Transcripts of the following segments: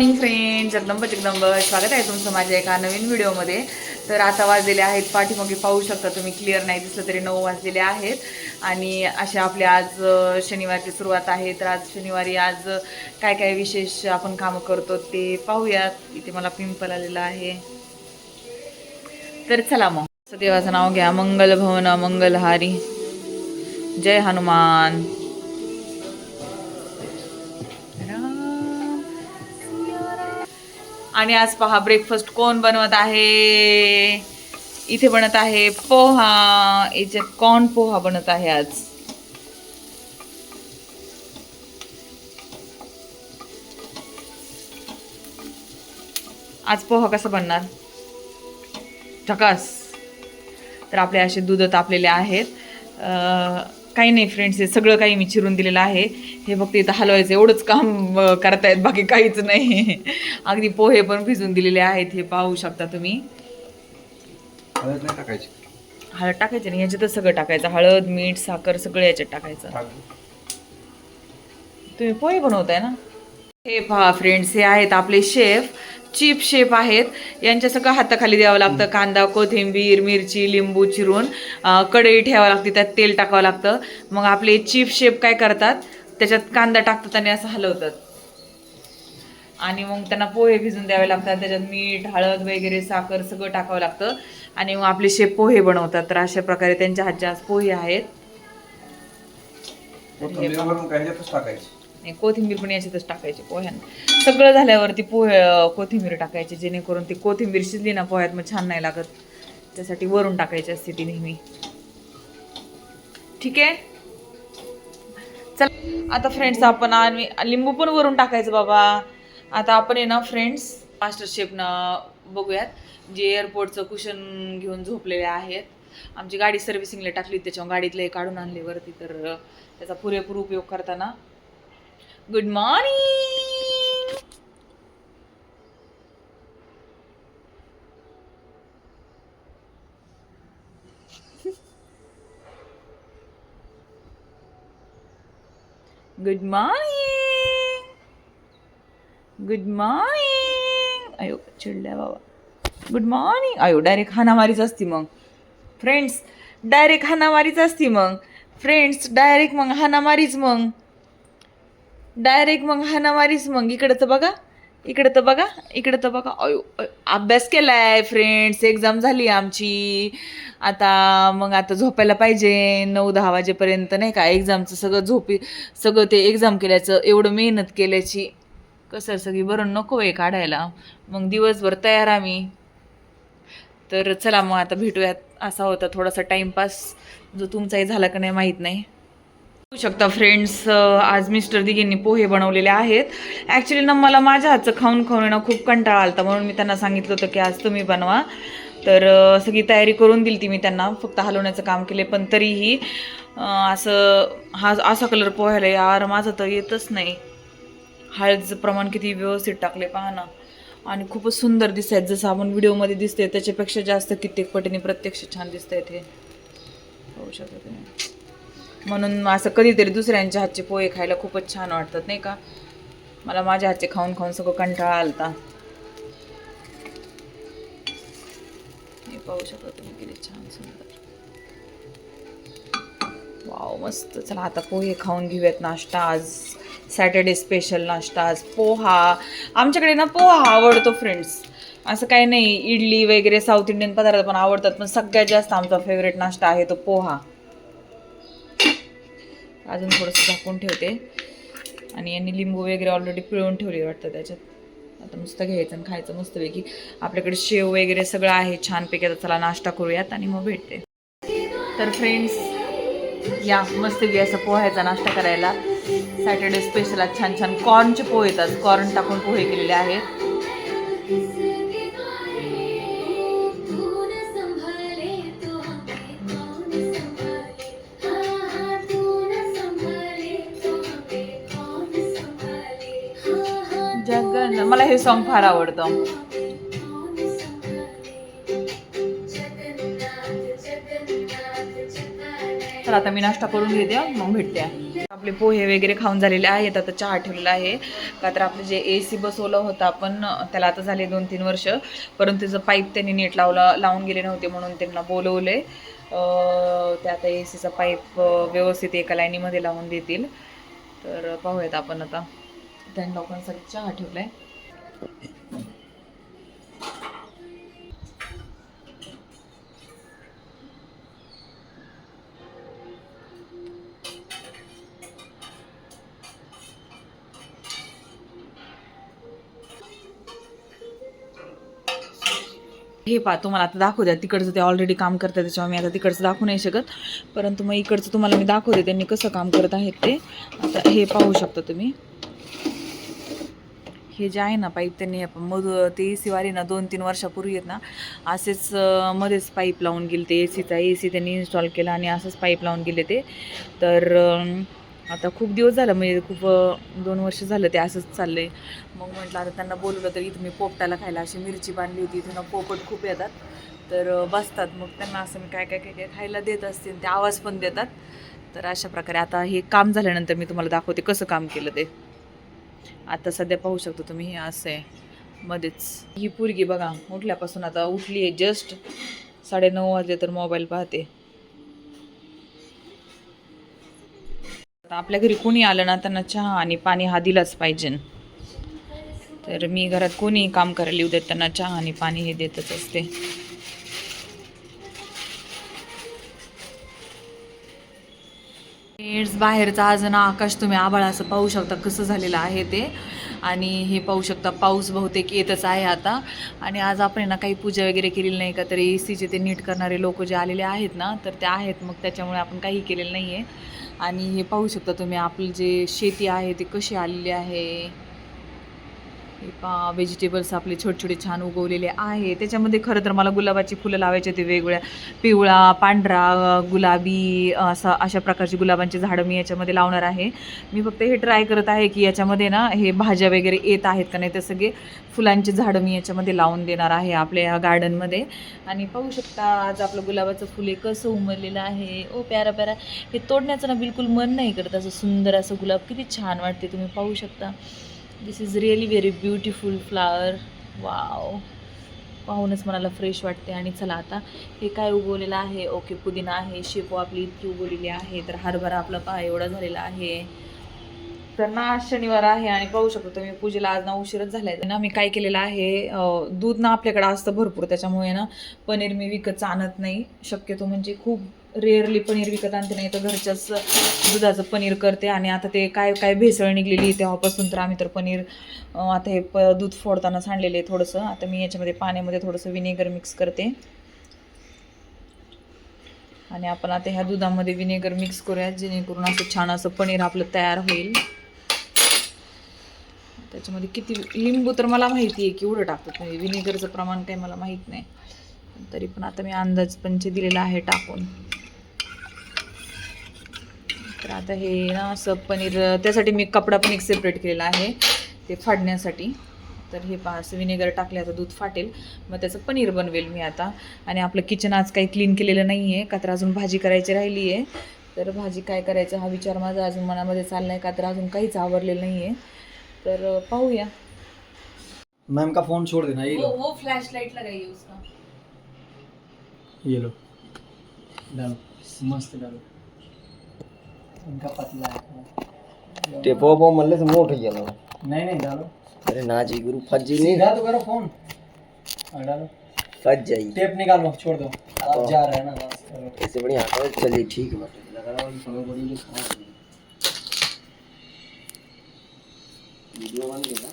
Morning friends, Jagdamb स्वागत आहे तुमचं माझ्या एका नवीन व्हिडिओमध्ये. तर आता वाजलेले आहेत पाठीमागे पाहू शकता तुम्ही, क्लिअर नाही दिसलं तरी 9 वाजलेले आहेत. आणि असे आपले आज शनिवारची सुरुवात आहे. तर आज शनिवारी आज काय काय विशेष आपण कामं करतो ते पाहूयात. इथे मला पिंपल आलेला आहे. तर चला मग देवाचं नाव घ्या. मंगल भवन मंगलहारी, जय हनुमान. आणि आज पहा ब्रेकफास्ट कोण बनवत आहे. इथे बनत आहे पोहा. याच्यात कॉर्न पोहा बनत आहे आज. आज पोहा कसा बनणार, झकास. तर आपले असे दूध तापलेले आहेत. काही नाही फ्रेंड्स, हे सगळं काही मी चिरून दिलेलं आहे. हे फक्त इथं हलवायचं एवढंच काम करतायत, बाकी काहीच नाही. अगदी पोहे पण भिजून दिलेले आहेत, हे पाहू शकता तुम्ही. हळद नाही टाकायची. हळद टाकायचं नाही, याच्यातच सगळं टाकायचं. हळद, मीठ, साखर सगळं याच्यात टाकायचं. तुम्ही पोहे बनवताय ना. हे पहा फ्रेंड्स, हे आहेत आपले शेफ, चीफ शेफ आहेत. यांच्या सगळं हाताखाली द्यावं लागतं. कांदा, कोथिंबीर, मिरची, लिंबू चिरून कढई ठेवावं लागते, त्यात तेल टाकावं लागतं. मग आपले चीफ शेफ काय करतात, त्याच्यात कांदा टाकतात आणि असं हलवतात. आणि मग त्यांना पोहे भिजून द्यावे लागतात. त्याच्यात मीठ, हळद वगैरे, साखर सगळं टाकावं लागतं. आणि मग आपले शेफ पोहे बनवतात. तर अशा प्रकारे त्यांच्या हातचे आज पोहे आहेत. कोथिंबीर पण याच्यातच टाकायची पोह्यांना. सगळं झाल्यावरती पोहे कोथिंबीर टाकायची, जेणेकरून ती कोथिंबीर शिजली ना पोह्यात मग छान नाही लागत. त्यासाठी वरून टाकायची असते ती नेहमी. ठीक आहे. चला आता फ्रेंड्स, आपण लिंबू पण वरून टाकायचं बाबा. आता आपण आहे ना फ्रेंड्स, मास्टर शेफनं बघूयात. जे एअरपोर्टचं कुशन घेऊन झोपलेले आहेत. आमची गाडी सर्व्हिसिंगला टाकली, त्याच्यावर गाडीतले काढून आणले वरती. तर त्याचा पुरेपूर उपयोग करताना. Good morning. Good morning. Good morning. अयो चिडल्या बाबा. Good morning. अयो डायरेक्ट हाणामारीच असती मग फ्रेंड्स. डायरेक्ट हाणामारीच असती मग फ्रेंड्स. डायरेक्ट मग हाणामारीच मग. डायरेक्ट मग हाणामारीच मग. इकडं तर बघा, इकडं तर बघा, इकडं तर बघा. अयो अभ्यास केलाय फ्रेंड्स. एक्झाम झाली आमची आता. मग आता झोपायला पाहिजे 9-10 वाजेपर्यंत, नाही का. एक्झामचं सगळं सगळं ते एक्झाम केल्याचं, एवढं मेहनत केल्याची कसं सगळी बरं नको आहे काढायला. मग दिवसभर तयार आम्ही. तर चला मग आता भेटूयात. असा होता थोडासा टाईमपास, जो तुमचाही झाला का नाही माहीत नाही. बघू शकता फ्रेंड्स, आज मिस्टर दिघींनी पोहे बनवलेले आहेत. ॲक्च्युली ना मला माझ्या हातचं खाऊन खाऊन ना खूप कंटाळा आलता, म्हणून मी त्यांना सांगितलं होतं की आज तुम्ही बनवा. तर सगळी तयारी करून दिली ती मी त्यांना, फक्त हलवण्याचं काम केले. पण तरीही असा कलर पोहायला यार माझं तर येतच नाही. हळदचं प्रमाण किती व्यवस्थित टाकले पहा ना. आणि खूपच सुंदर दिसत आहेत. जसं आपण व्हिडिओमध्ये दिसते त्याच्यापेक्षा जास्त कित्येक पटीने प्रत्यक्ष छान दिसत आहेत हे. होऊ शकत नाही. म्हणून असं कधीतरी दुसऱ्यांच्या हातचे पोहे खायला खूपच छान वाटतात, नाही का. मला माझ्या हातचे खाऊन खाऊन सगळं कंटाळा आलता. हे पाहू शकता तुम्ही किती छान सुंदर. वाव मस्त. चला आता पोहे खाऊन घेऊयात. नाश्ता आज सॅटर्डे स्पेशल नाश्ता आज पोहा. आमच्याकडे ना पोहा आवडतो फ्रेंड्स. असं काही नाही, इडली वगैरे साऊथ इंडियन पदार्थ पण आवडतात, पण सगळ्यात जास्त आमचा फेवरेट नाश्ता आहे तो पोहा. अजून थोडंसं झाकून ठेवते. आणि यांनी लिंबू वगैरे ऑलरेडी पिळून ठेवले वाटतं त्याच्यात. आता नुसतं घ्यायचं आणि खायचं मस्तपैकी. आपल्याकडे शेव वगैरे सगळं आहे छानपैकी. आता चला नाश्ता करूयात आणि मग भेटते. तर फ्रेंड्स या मस्तपैकी असं पोह्याचा नाश्ता करायला. सॅटर्डे स्पेशल आज छान छान कॉर्नचे पोहे येतात. कॉर्न टाकून पोहे केलेले आहेत. मला हे सॉन्ग फार आवडतं. तर आता मी नाश्ता करून घेते, मग भेटते. आपले पोहे वगैरे खाऊन झालेले आहेत. आता चहा ठेवलेला आहे. का तर आपलं जे AC बसवलं होतं आपण त्याला आता झाले 2-3 वर्ष, परंतु त्याचं पाईप त्यांनी नीट लावून गेले नव्हते म्हणून त्यांना बोलवले. ते आता ACचा पाईप व्यवस्थित एका लाईनीमध्ये लावून देतील. तर पाहूयात आपण आता. त्यांनी लोकांसाठी चहा ठेवलाय. हे पहा, तुम्हाला आता दाखवू द्या. तिकडचं ते ऑलरेडी काम करतात, त्याच्यामुळे मी आता तिकडचं दाखवू नाही शकत, परंतु मग इकडचं तुम्हाला मी दाखवते त्यांनी कसं काम करत आहेत ते. आता हे पाहू शकता तुम्ही. हे जे आहे ना पाईप, त्यांनी ते AC वाले ना 2-3 वर्षापूर्वी आहेत ना असेच मध्येच पाईप लावून गेले. ते AC त्यांनी इन्स्टॉल केला आणि असंच पाईप लावून गेले ते. तर आता खूप दिवस झालं, म्हणजे खूप 2 वर्ष झालं ते असंच चाललं आहे. मग म्हटलं आता त्यांना बोलवलं तर इथं मी पोपटाला खायला अशी मिरची बांधली होती. इथं ना पोपट खूप येतात, तर बसतात. मग त्यांना असं मी काय काय काय काय खायला देत असते, ते आवाज पण देतात. तर अशा प्रकारे आता हे काम झाल्यानंतर मी तुम्हाला दाखवते कसं काम केलं ते. आता सध्या पाहू शकतो तुम्ही, हे असं आहे मध्येच. ही पोरगी बघा उठल्यापासून आता उठली आहे, जस्ट 9:30 वाजले तर मोबाईल पाहते. आपल्या घरी कोणी आलं ना त्यांना चहा आणि पाणी हा दिलाच पाहिजे. तर मी घरात कोणी काम करायला येऊ देत त्यांना चहा आणि पाणी हे देतच असते. बाहेरचं आज ना आकाश तुम्ही आभाळ असं पाहू शकता कसं झालेलं आहे ते. आणि हे पाहू शकता पाऊस बहुतेक येतच आहे आता. आणि आज आपण ना काही पूजा वगैरे केलेली नाही का, तर ACचे ते नीट करणारे लोक जे आलेले आहेत ना, तर ते आहेत. मग त्याच्यामुळे आपण काही केलेलं नाही आहे. आणि हे पाहू शकता तुम्ही आपली जे शेती आहे ते कशी आलेली आहे. व्हेजिटेबल्स आपले छोटे छोटे छान उगवलेले आहे. त्याच्यामध्ये खरं तर मला गुलाबाची फुलं लावायची होती, वेगवेगळ्या पिवळा, पांढरा, गुलाबी अशा प्रकारची गुलाबांची झाडं मी याच्यामध्ये लावणार आहे. मी फक्त हे ट्राय करत आहे की याच्यामध्ये ना हे भाज्या वगैरे येत आहेत का नाही. ते सगळे फुलांची झाडं मी याच्यामध्ये लावून देणार आहे आपल्या या गार्डनमध्ये. आणि पाहू शकता आज आपलं गुलाबाचं फुले कसं उमललेलं आहे. ओ प्यारा प्यारा. हे तोडण्याचं ना बिलकुल मन नाही करत. असं सुंदर असं गुलाब किती छान वाटते, तुम्ही पाहू शकता. This is really very beautiful flower. Wow, पाहूनच मनाला फ्रेश वाटते. आणि चला आता हे काय उगवलेलं आहे. ओके, पुदिना आहे, शेपू आपली इतकी उगवलेली आहे. तर हरभरा आपला पहा एवढा झालेला आहे. तर ना आज शनिवार आहे आणि पाहू शकतो तुम्ही पूजेला आज ना उशीरच झालाय ना. मी काय केलेलं आहे, दूध ना आपल्याकडे असतं भरपूर, त्याच्यामुळे ना पनीर मी विकत आणत नाही शक्यतो. म्हणजे खूप रेअरली पनीर विकत आणते, नाही तर घरच्याच दुधाचं पनीर करते. आणि आता ते काय काय भेसळ निघलेली तेव्हापासून तर आम्ही तर पनीर आता हे दूध फोडताना सांडलेले आहे थोडंसं. आता मी याच्यामध्ये पाण्यामध्ये थोडंसं विनेगर मिक्स करते. आणि आपण आता ह्या दुधामध्ये विनेगर मिक्स करूया, जेणेकरून असं छान असं पनीर आपलं तयार होईल. त्याच्यामध्ये किती लिंबू तर मला माहिती आहे की एवढं टाकतो तुम्ही, विनेगरचं प्रमाण काही मला माहीत नाही, तरी पण आता मी अंदाज पंच दिलेला आहे टाकून. तर आता हे ना असं पनीर, त्यासाठी मी कपडा पण एक सेपरेट केलेला आहे ते फाडण्यासाठी. तर हे पहा असं विनेगर टाकले आता दूध फाटेल, मग त्याचं पनीर बनवेल मी आता. आणि आपलं किचन आज काही क्लीन केलेलं नाही आहे, का तर अजून भाजी करायची राहिली आहे. तर भाजी काय करायचं हा विचार माझा अजून मनामध्ये चालला आहे, का तर अजून काहीच आवरलेलं नाही आहे. तर पाहूया. मैम का फोन छोड़ देना, ये लो, वो फ्लैश लाइट लगाइए उसका. ये लो, डालो, मस्त डालो. इनका पतला है. टेपो मल्ले से मोट ही जाना. नहीं नहीं डालो. अरे ना जी गुरु फट जी नहीं. सीधा तो करो फोन. हाँ डालो. फट जाइए. टेप निकालो, छोड़ दो. आप जा रहे हैं ना बस. ऐसे बढ़िया आता है. चलिए ठीक है. लगा रहा हूँ समय बड़ी जो खाना वीडियो बन गया.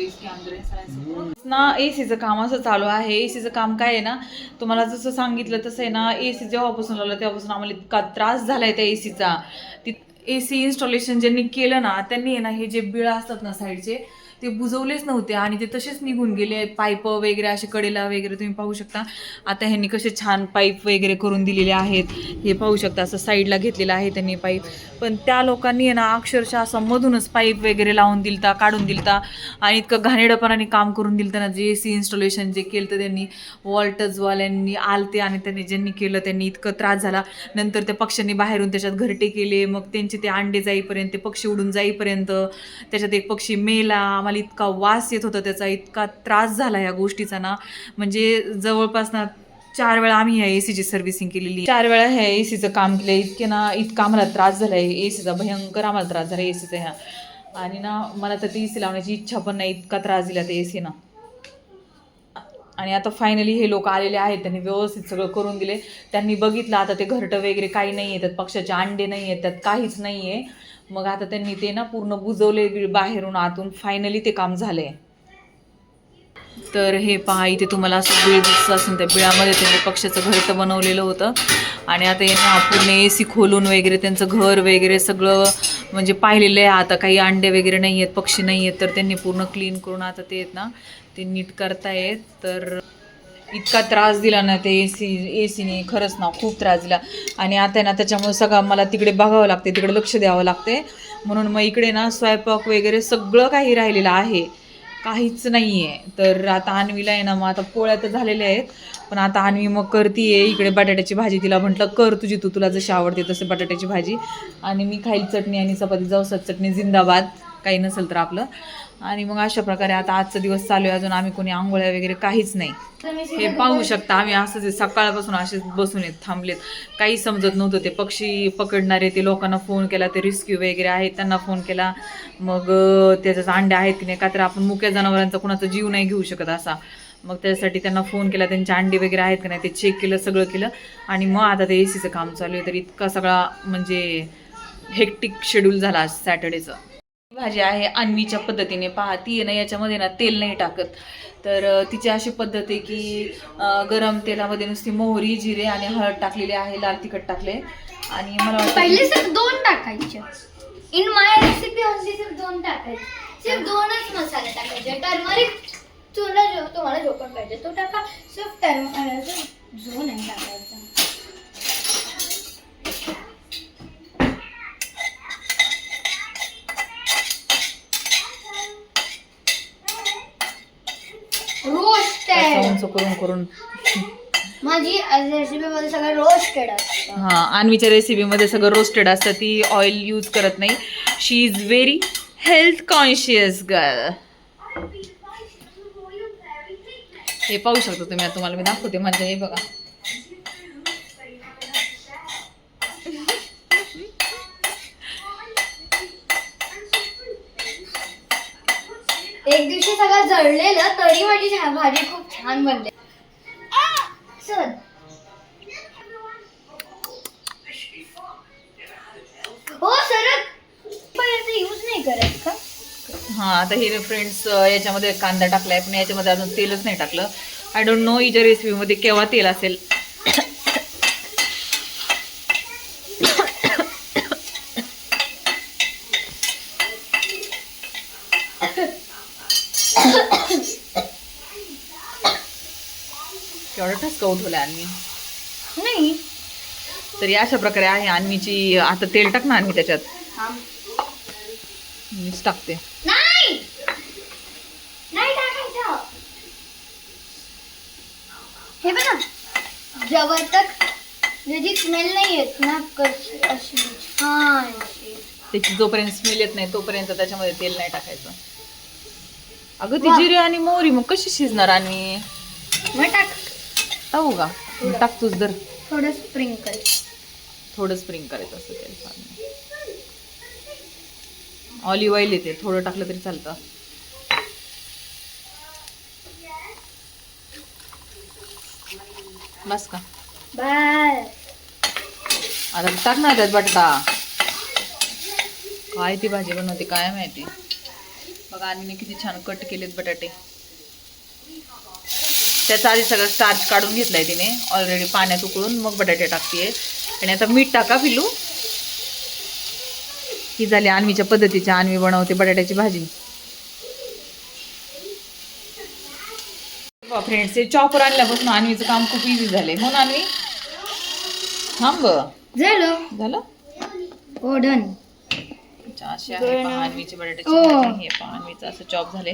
इसके अंदर ऐसा ऐसा ना एसीचं काम असं चालू आहे. एसीचं काम काय आहे ना, तुम्हाला जसं सांगितलं तसं आहे ना, एसी जेव्हापासून लावलं तेव्हापासून आम्हाला इतका त्रास झालाय त्या एसीचा. एसी इन्स्टॉलेशन ज्यांनी केलं ना त्यांनी आहे ना, हे जे बिळ असतात ना साईडचे ते बुजवलेच नव्हते आणि ते तसेच निघून गेले. पाईप वगैरे असे कडेला वगैरे तुम्ही पाहू शकता. आता ह्यांनी कसे छान पाईप वगैरे करून दिलेले आहेत. हे पाहू शकता, असं साईडला घेतलेलं आहे त्यांनी पाईप. पण त्या लोकांनी आहे ना अक्षरशः असं मधूनच पाईप वगैरे लावून दिलता, काढून दिलता आणि इतकं घाणेरडपणाने काम करून दिलतं ना. जे एसी इन्स्टॉलेशन जे केलं तर त्यांनी वॉल्टजवाल्यांनी आलते आणि त्यांनी ज्यांनी केलं त्यांनी इतकं त्रास झाला. नंतर त्या पक्ष्यांनी बाहेरून त्याच्यात घरटे केले. मग त्यांचे ते अंडे जाईपर्यंत, ते पक्षी उडून जाईपर्यंत त्याच्यात एक पक्षी मेला. आम्हाला इतका वास येत होता त्याचा, इतका त्रास झाला या गोष्टीचा ना. म्हणजे जवळपास ना 4 वेळा आम्ही ह्या एसीची सर्व्हिसिंग केलेली, 4 वेळा ह्या एसीचं काम केलं. इतका आम्हाला त्रास झाला आहे एसीचा, भयंकर आम्हाला त्रास झाला एसीचा ह्या. आणि ना मला तर ते एसी लावण्याची इच्छा पण नाही, इतका त्रास दिला ते एसी ना. आणि आता फायनली हे लोक आलेले आहेत, त्यांनी व्यवस्थित सगळं करून दिले. त्यांनी बघितलं आता ते घरटं वगैरे काही नाही आहे त्यात, पक्षाचे अंडे नाही आहेत त्यात, काहीच नाही आहे. मग आता त्यांनी ते ना पूर्ण बुजवले बाहेरून आतून. फायनली ते काम झालंय. तर हे पहा, इथे तुम्हाला असं बिळ दिसत असेल, त्या बिळामध्ये त्यांनी पक्षाचं घरटं बनवलेलं होतं. आणि आता यांना पूर्ण एसी खोलून वगैरे त्यांचं घर वगैरे सगळं म्हणजे पाहिलेलं आहे. आता काही अंडे वगैरे नाही आहेत, पक्षी नाही आहेत, तर त्यांनी पूर्ण क्लीन करून आता ते आहेत ना ते नीट करतायत. तर इतका त्रास दिला ना ते एसीने, खरंच ना खूप त्रास दिला. आणि आता ना त्याच्यामुळे सगळं मला तिकडे बघावं लागते, तिकडे लक्ष द्यावं लागते. म्हणून मग इकडे ना स्वयंपाक वगैरे सगळं काही राहिलेलं आहे, काहीच नाही आहे. तर आता अन्वीला आहे ना, मग आता पोळ्या तर झालेल्या आहेत, पण आता अन्वी मग करतीये इकडे बटाट्याची भाजी. तिला म्हटलं कर तुला जशी आवडते तसे बटाट्याची भाजी. आणि मी खाईल चटणी आणि चपाती, जवसाची चटणी जिंदाबाद, काही नसेल तर आपलं. आणि मग अशा प्रकारे आता आजचा दिवस चालू आहे. अजून आम्ही कोणी आंघोळ्या वगैरे काहीच नाही. हे पाहू शकता, आम्ही असंच सकाळपासून असेच बसून येत थांबलेत. काही समजत नव्हतं. ते पक्षी पकडणारे ते लोकांना फोन केला, ते रेस्क्यू वगैरे आहेत त्यांना फोन केला. मग त्याच्यात अंडे आहेत की नाही, का तर आपण मुक्या जनावरांचा कुणाचा जीव नाही घेऊ शकत असा. मग त्यासाठी त्यांना फोन केला, त्यांचे अंडे वगैरे आहेत की नाही ते चेक केलं, सगळं केलं. आणि मग आता ते एसीचं काम चालू आहे. तर इतका सगळा म्हणजे हेक्टिक शेड्यूल झाला आज सॅटर्डेचं. भाजी आहे अन्वीच्या पद्धतीने. पहा, ती ना याच्यामध्ये ना तेल नाही टाकत. तर तिची अशी पद्धत आहे की गरम तेलामध्ये नुसती मोहरी, जिरे आणि हळद टाकलेली आहे, लाल तिखट टाकले. आणि मला वाटतं पहिले सिर्फ 2 टाकायचे. इन माय रेसिपी ओनली सिर्फ 2 टाकायचे. सिर्फ 2च मसाले टाकायचे. टर्मरिक तुम्हाला जो पण पाहिजे तो टाका. सिर्फ जो नाही टाकायचा. करून माझी रेसिपीमध्ये सगळं रोस्टेड असतं. हां, अन्वीच्या रेसिपीमध्ये सगळं रोस्टेड असतं. ती ऑइल यूज करत नाही. She is very health conscious girl. हे पाहू शकता तुम्ही, आता तुम्हाला मी दाखवते. म्हणजे हे बघा, एक दिवशी सगळं जळलेलं तरी माझी भाजी खूप छान बनली. चल हो सरळ पण यूज नाही करत का? हां, आता हे फ्रेंड्स याच्यामध्ये कांदा टाकलाय, पण याच्यामध्ये अजून तेलच नाही टाकलं. आय डोंट नो हिच्या रेसिपीमध्ये केव्हा तेल असेल. केवढा ठसका उठवला अन्वी नाही. तरी अशा प्रकारे आहे अन्वीची. आता तेल टाक ना अन्वी त्याच्यात. मीच टाकते. नाही नाही टाकायचं. हे बघा, जेव्हा तक त्याची स्मेल नाही येत ना कशी अशी छान त्याची जोपर्यंत स्मेल येत नाही तोपर्यंत त्याच्यामध्ये तेल नाही टाकायचं. अगं ती जिरे आणि मोहरी मग कशी शिजणार? आणि मग टाकू का? टाक तूच दर. थोडं स्प्रिंकल, थोडं स्प्रिंग करायचं असं तेल. ऑलिव्ह ऑइल येते, थोडं टाकलं तरी चालतं. बस का? बाय. आता टाक ना त्यात बटाटा. काय ती भाजी बनवते काय माहिती. बघा आणि किती छान कट केलेत बटाटे. त्याचा आधी सगळं स्टार्च काढून घेतलाय तिने ऑलरेडी पाण्यात उकळून, मग बटाटे टाकतेय. आणि आता मीठ टाका पिलू. ही झाली अन्वीच्या पद्धतीची, अन्वी बनवते बटाट्याची भाजी. फ्रेंड्स, हे चॉपर आणल्यापासून अन्वीचं काम खूप इझी झालंय हो ना अन्वी? थांब झालं हो डन. असे आहे पहा अन्वीचे बटाट्याची भाजी. हे पहा अन्वीचं असं चॉप झाले.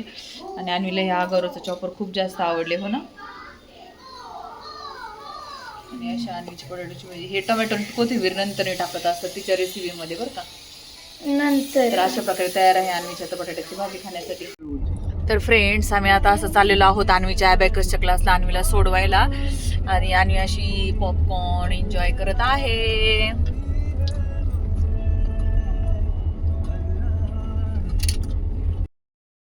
आणि अन्वीला ह्या अगोदरचं चॉपर खूप जास्त आवडले हो ना. आणि अशा अन्वीची बटाट्याची भाजी. हे टोमॅटो कोथिंबीर नंतर टाकत असतात तिच्या रेसिपीमध्ये बरं का. नंतर तर अशा प्रकारे तयार आहे अन्वीच्या आता बटाट्याची भाजी खाण्यासाठी. तर फ्रेंड्स, आम्ही आता असं चाललेलो आहोत अन्वीच्या अबॅकसच्या क्लासला अन्वीला सोडवायला. आणि अन्वी अशी पॉपकॉर्न एन्जॉय करत आहे.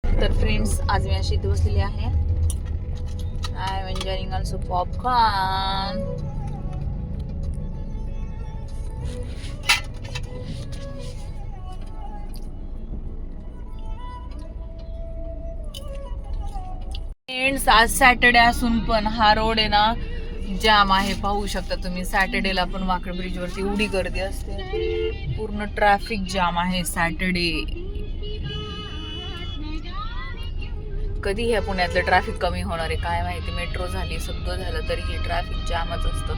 तर फ्रेंड्स, आज मी अशी इथे बसलेली आहे. I am enjoying also popcorn. Friends, आज सॅटर्डे असून पण हा रोड आहे ना जाम आहे. पाहू शकता तुम्ही, सॅटर्डेला पण वाकड ब्रिज वरती एवढी गर्दी असते. पूर्ण ट्रॅफिक जाम आहे सॅटर्डे. कधी ह्या पुण्यातलं ट्रॅफिक कमी होणार आहे काय माहिती. मेट्रो झाली, सगळं झालं तरी हे ट्रॅफिक जामच असतं.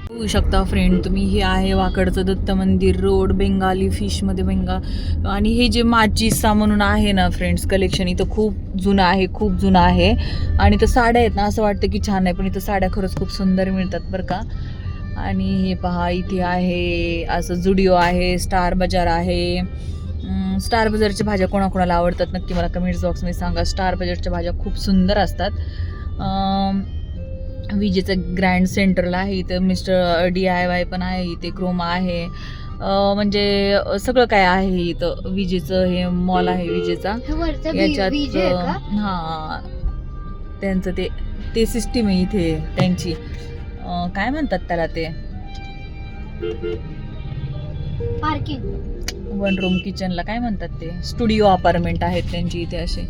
होऊ शकता फ्रेंड तुम्ही, हे आहे वाकडचं दत्त मंदिर रोड, बेंगाली फिश मध्ये आणि हे जे माचिसा म्हणून आहे ना फ्रेंड्स कलेक्शन, इथं खूप जुनं आहे, खूप जुनं आहे. आणि इथं साड्या आहेत ना, असं वाटतं की छान आहे, पण इथं साड्या खरंच खूप सुंदर मिळतात बरं का. आणि हे पहा इथे आहे असं जुडिओ आहे, स्टार बाजार आहे. स्टार बाजारच्या भाज्या कोणाकोणाला आवडतात नक्की मला कमेंट्स बॉक्समध्ये सांगा. स्टार बाजारच्या भाज्या खूप सुंदर असतात. विजेचं ग्रँड सेंटरला आहे इथं. मिस्टर DIY पण आहे इथे, क्रोमा आहे. म्हणजे सगळं काय आहे इथं. विजेचं हे मॉल आहे विजेचा. याच्यात हां त्यांचं ते सिस्टीम आहे इथे त्यांची. काय म्हणतात त्याला, ते पार्किंग, 1 रूम किचनला काय म्हणतात ते. स्टुडिओ अपार्टमेंट आहेत त्यांची इथे, असे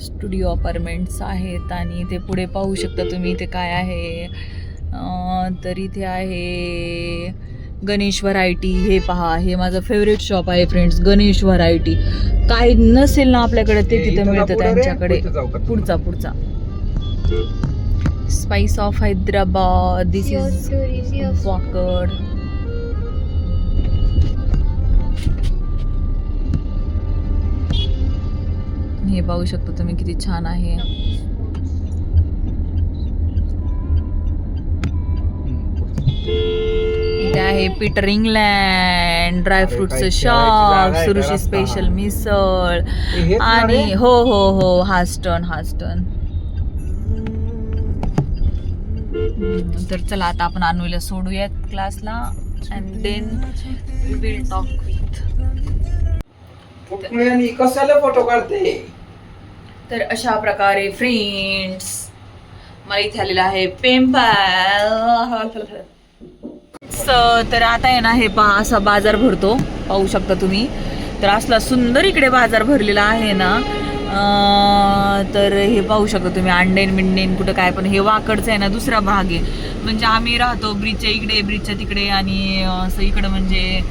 स्टुडिओ अपार्टमेंट्स आहेत. आणि इथे पुढे पाहू शकता तुम्ही इथे काय आहे. तर इथे आहे गणेश व्हरायटी. हे पहा, हे माझं फेवरेट शॉप आहे फ्रेंड्स, गणेश व्हरायटी. काय नसेल ना आपल्याकडे ते तिथं मिळतं त्यांच्याकडे. पुढचा spice of Hyderabad. This is Wakad. हे पाहू शकता तुम्ही किती छान आहे. इथे आहे पीटर इंग्लंड, ड्रायफ्रुटचं शॉप, सुरुची स्पेशल मिसळ. आणि हो हास्टन. तर चला आता आपण अन्वीला सोडूयात क्लासला and then we will talk with. कशाला फोटो काढते. तर अशा प्रकारे फ्रेंड्स मला इथे आलेला आहे पिंपल. तर आता आहे ना हे पहा असा बाजार भरतो, पाहू शकता तुम्ही. तर असला सुंदर इकडे बाजार भरलेला आहे ना. तर हे पाहू शकता तुम्ही, अंडेन बिंडेन कुठं काय. पण हे वाकडचं आहे ना दुसरा भाग आहे. म्हणजे आम्ही राहतो ब्रिजच्या इकडे, ब्रिजच्या तिकडे. आणि असं इकडं म्हणजे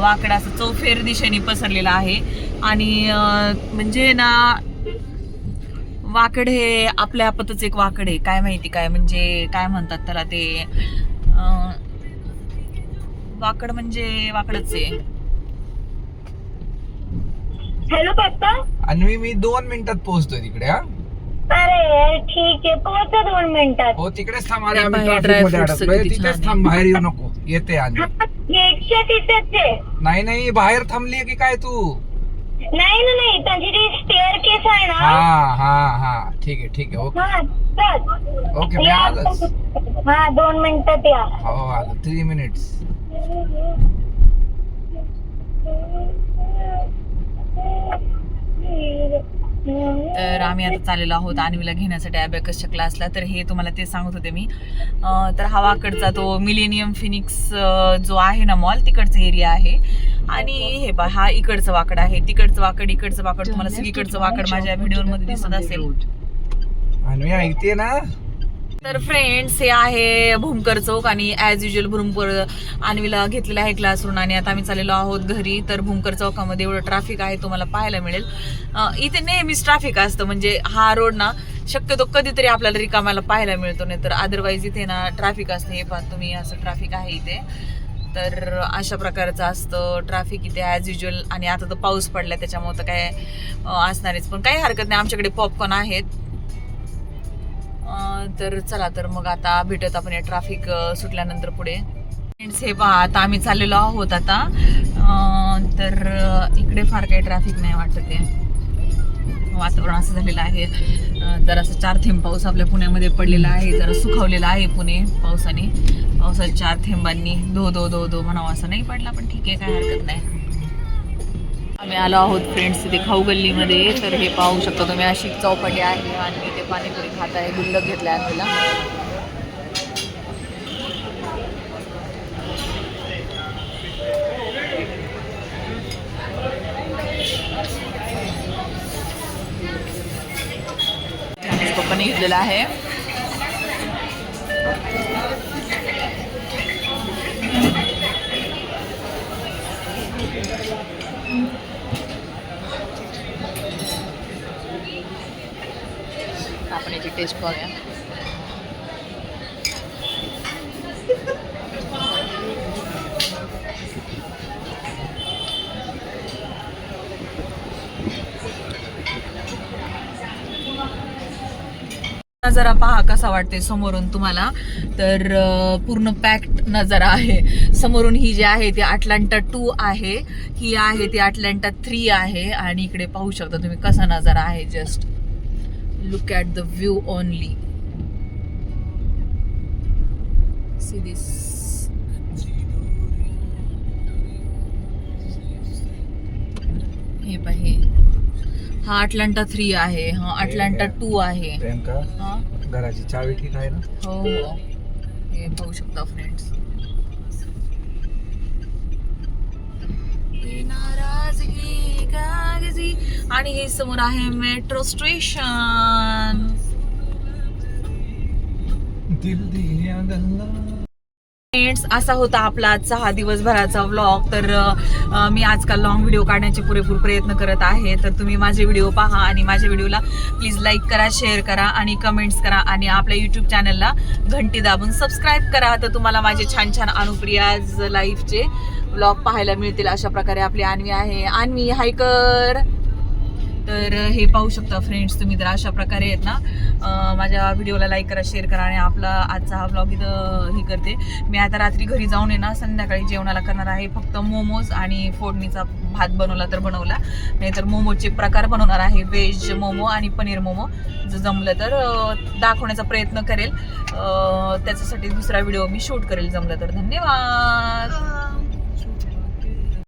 वाकड असं चौफेर दिशेने पसरलेला आहे. आणि म्हणजे ना वाकड हे आपल्या आपतच एक वाकड आहे. काय माहिती काय म्हणजे काय म्हणतात त्याला, ते वाकड म्हणजे वाकडच आहे. हॅलो पप्पा. अन्वी, मी 2 मिनिटात पोहोचतोय तिकडे. हा अरे ठीक आहे, पोहोचा 2 मिनिटात. हो तिकडेच थांब. अरे आम्ही बाहेर ट्रॅफिक मध्ये dry fruits अडकलोय. किती तिथेच छान थांब, बाहेर येऊ नको. येते अन्वी. गेटच्या तिथेच आहे. नाही बाहेर थांबली की काय तू. नाही त्यांची ती स्टेअर केस आहे ना. हा ठीक आहे ओके. हा चल. ओके मी आलोच. हा 2 मिनिटात या. हो आलो. 3 मिनिट्स. तर आम्ही आता चाललेलो आहोत अन्वीला घेण्यासाठी अबॅकसच्या क्लासला. तर हे तुम्हाला ते सांगत होते मी. तर हा वाकडचा तो मिलेनियम फिनिक्स जो आहे ना मॉल, तिकडचा एरिया आहे. आणि हे पहा, हा इकडचं वाकड आहे, तिकडचं वाकड, इकडचं वाकड. तुम्हाला सगळीकडचं वाकड माझ्या व्हिडिओमध्ये दिसत असेल. आणि ऐकते ना. तर फ्रेंड्स, हे आहे भूमकर चौक आणि ॲज युजल भूमकर अन्वीला घेतलेला आहे क्लासवरून आणि आता आम्ही चाललेलो आहोत घरी. तर भूमकर चौकामध्ये एवढं ट्रॅफिक आहे तुम्हाला पाहायला मिळेल. इथे नेहमीच ट्रॅफिक असतं, म्हणजे हा रोड ना शक्यतो कधीतरी आपल्याला रिकाम्याला पाहायला मिळतो, नाही तर अदरवाईज इथे ना ट्रॅफिक असते. हे पाहत तुम्ही, असं ट्रॅफिक आहे इथे. तर अशा प्रकारचं असतं ट्रॅफिक इथे ॲज युजल. आणि आता तर पाऊस पडला त्याच्यामुळे तर काय असणारच, पण काही हरकत नाही, आमच्याकडे पॉपकॉर्न आहेत. तर चला, तर मग आता भेटत आपण या ट्रॅफिक सुटल्यानंतर पुढे. फ्रेंड्स, हे पहा, आता आम्ही चाललेलो आहोत आता. तर इकडे फार काही ट्रॅफिक नाही वाटत आहे. वातावरण असं झालेलं आहे, जरा असं 4 थेंब पाऊस आपल्या पुण्यामध्ये पडलेला आहे. जरा सुखावलेला आहे पुणे पावसाने. पावसाच्या 4 थेंबांनी धो धो धो धो म्हणावं असं नाही पडला, पण ठीक आहे, काय हरकत नाही. आम्ही आलो आहोत फ्रेंड्स तिथे खाऊ गल्लीमध्ये. तर हे पाहू शकता तुम्ही, अशी चौपाटी आहे आणि इथे पाणीपुरी खात आहे. गुल्लक घेतला आहे मला. पप्पाने घेतलेला आहे. आपण याची टेस्ट पाहूया. नजारा पहा कसा वाटते समोरून तुम्हाला. तर पूर्ण पॅक्ड नजारा आहे समोरून. ही जी आहे ती अटलांटा 2 आहे, ही आहे ती अटलांटा 3 आहे. आणि इकडे पाहू शकता तुम्ही कसा नजारा आहे. Just look at the view only. See this. हे पाहे, हा अटलांटा 3 आहे, हा अटलांटा 2 आहे. हा घराची चावी ठीक आहे ना. हो हो, हे पाहू शकता फ्रेंड्स. नाराजगी कागजी. आणि हे समोर आहे मेट्रो स्टेशन. फ्रेंड्स, असा होता आपला आजचा हा दिवसभराचा व्लॉग. तर मी आजकाल लॉंग व्हिडिओ काढण्याचे पुरेपूर प्रयत्न करत आहे. तर तुम्ही माझे व्हिडिओ पहा आणि माझ्या व्हिडिओला प्लीज लाईक करा, शेअर करा आणि कमेंट्स करा. आणि आपल्या यूट्यूब चॅनलला घंटी दाबून सबस्क्राईब करा. तर तुम्हाला माझे छान छान अनुप्रियाज लाईफचे व्लॉग पाहायला मिळतील. अशा प्रकारे आपली अन्वी आहे. अन्वी हाय कर. तर हे पाहू शकता फ्रेंड्स तुम्ही. तर अशा प्रकारे आहेत ना, माझ्या व्हिडिओला लाईक करा, शेअर करा. आणि आपला आजचा हा व्लॉग इथं हे करते. मी आता रात्री घरी जाऊन आहे ना, संध्याकाळी जेवणाला करणार आहे फक्त मोमोज आणि फोडणीचा भात बनवला तर बनवला, नाहीतर मोमोचे प्रकार बनवणार आहे. व्हेज मोमो आणि पनीर मोमो. जर जमलं तर दाखवण्याचा प्रयत्न करेल. त्याच्यासाठी दुसरा व्हिडिओ मी शूट करेल जमलं तर. धन्यवाद.